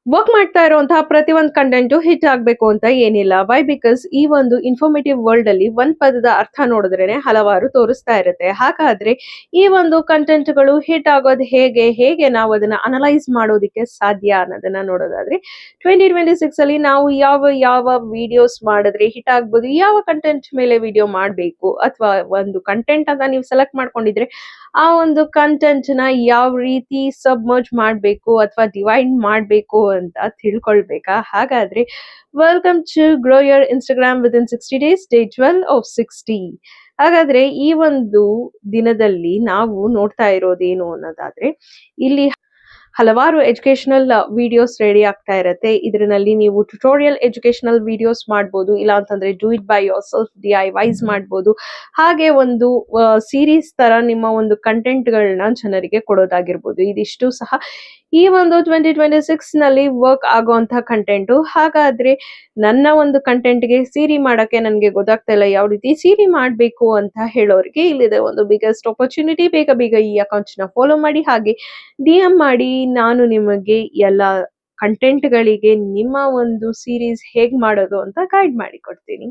Work ಮಾಡ್ತಾ ಇರುವಂತಹ ಪ್ರತಿ ಒಂದು ಕಂಟೆಂಟು ಹಿಟ್ ಆಗ್ಬೇಕು ಅಂತ ಏನಿಲ್ಲ. ವೈ? ಬಿಕಾಸ್ ಈ ಒಂದು ಇನ್ಫಾರ್ಮೇಟಿವ್ ವರ್ಲ್ಡ್ ಅಲ್ಲಿ ಒಂದ್ ಪದದ ಅರ್ಥ ನೋಡಿದ್ರೇನೆ ಹಲವಾರು ತೋರಿಸ್ತಾ ಇರುತ್ತೆ. ಹಾಗಾದ್ರೆ ಈ ಒಂದು ಕಂಟೆಂಟ್‌ಗಳು ಹಿಟ್ ಆಗೋದು ಹೇಗೆ? ಹೇಗೆ ನಾವು ಅದನ್ನ ಅನಲೈಸ್ ಮಾಡೋದಕ್ಕೆ ಸಾಧ್ಯ ಅನ್ನೋದನ್ನ ನೋಡೋದಾದ್ರೆ 2026 ಅಲ್ಲಿ ನಾವು ಯಾವ ವಿಡಿಯೋಸ್ ಮಾಡಿದ್ರೆ ಹಿಟ್ ಆಗ್ಬೋದು, ಯಾವ ಕಂಟೆಂಟ್ ಮೇಲೆ ವಿಡಿಯೋ ಮಾಡ್ಬೇಕು ಅಥವಾ ಒಂದು ಕಂಟೆಂಟ್ ಅಂತ ನೀವು ಸೆಲೆಕ್ಟ್ ಮಾಡ್ಕೊಂಡಿದ್ರೆ ಆ ಒಂದು ಕಂಟೆಂಟ್‌ನ ಯಾವ ರೀತಿ ಸಬ್ಮರ್ಜ್ ಮಾಡ್ಬೇಕು ಅಥವಾ ಡಿವೈಡ್ ಮಾಡ್ಬೇಕು ಅಂತ ತಿಳ್ಕೊಳ್ಬೇಕಾ? ಹಾಗಾದ್ರೆ welcome to grow your Instagram within 60 days day 12 of 60. ಹಾಗಾದ್ರೆ ಈ ಒಂದು ದಿನದಲ್ಲಿ ನಾವು ನೋಡ್ತಾ ಇರೋದೇನು ಅನ್ನೋದಾದ್ರೆ, ಇಲ್ಲಿ ಹಲವಾರು ಎಜುಕೇಶನಲ್ ವಿಡಿಯೋಸ್ ರೆಡಿ ಆಗ್ತಾ ಇರತ್ತೆ. ಇದರಲ್ಲಿ ನೀವು ಟ್ಯುಟೋರಿಯಲ್ ಎಜುಕೇಶನಲ್ ವಿಡಿಯೋಸ್ ಮಾಡ್ಬೋದು. ಇಲ್ಲ ಅಂತಂದ್ರೆ do it by your self DIYs ಮಾಡ್ಬೋದು. ಹಾಗೆ ಒಂದು ಸೀರೀಸ್ ತರ ನಿಮ್ಮ ಒಂದು ಕಂಟೆಂಟ್‌ಗಳನ್ನ ಜನರಿಗೆ ಕೊಡೋದಾಗಿರ್ಬೋದು. ಇದಿಷ್ಟು ಸಹ ಈ ಒಂದು 2026 ನಲ್ಲಿ ವರ್ಕ್ ಆಗುವಂತಹ ಕಂಟೆಂಟು. ಹಾಗಾದ್ರೆ ನನ್ನ ಒಂದು ಕಂಟೆಂಟ್‌ಗೆ ಸೀರಿ ಮಾಡಕ್ಕೆ ನನ್ಗೆ ಗೊತ್ತಾಗ್ತಾ ಇಲ್ಲ ಯಾವ ರೀತಿ ಸೀರಿ ಮಾಡ್ಬೇಕು ಅಂತ ಹೇಳೋರಿಗೆ ಇಲ್ಲಿದೆ ಒಂದು ಬಿಗ್ಗೆಸ್ಟ್ ಅಪರ್ಚುನಿಟಿ. ಬೇಗ ಬೇಗ ಈ ಅಕೌಂಟ್‌ನ ಫಾಲೋ ಮಾಡಿ ಹಾಗೆ DM ಮಾಡಿ. ನಾನು ನಿಮಗೆ ಎಲ್ಲ ಕಂಟೆಂಟ್‌ಗಳಿಗೆ ನಿಮ್ಮ ಒಂದು ಸೀರೀಸ್ ಹೇಗ್ ಮಾಡೋದು ಅಂತ ಗೈಡ್ ಮಾಡಿಕೊಡ್ತೀನಿ.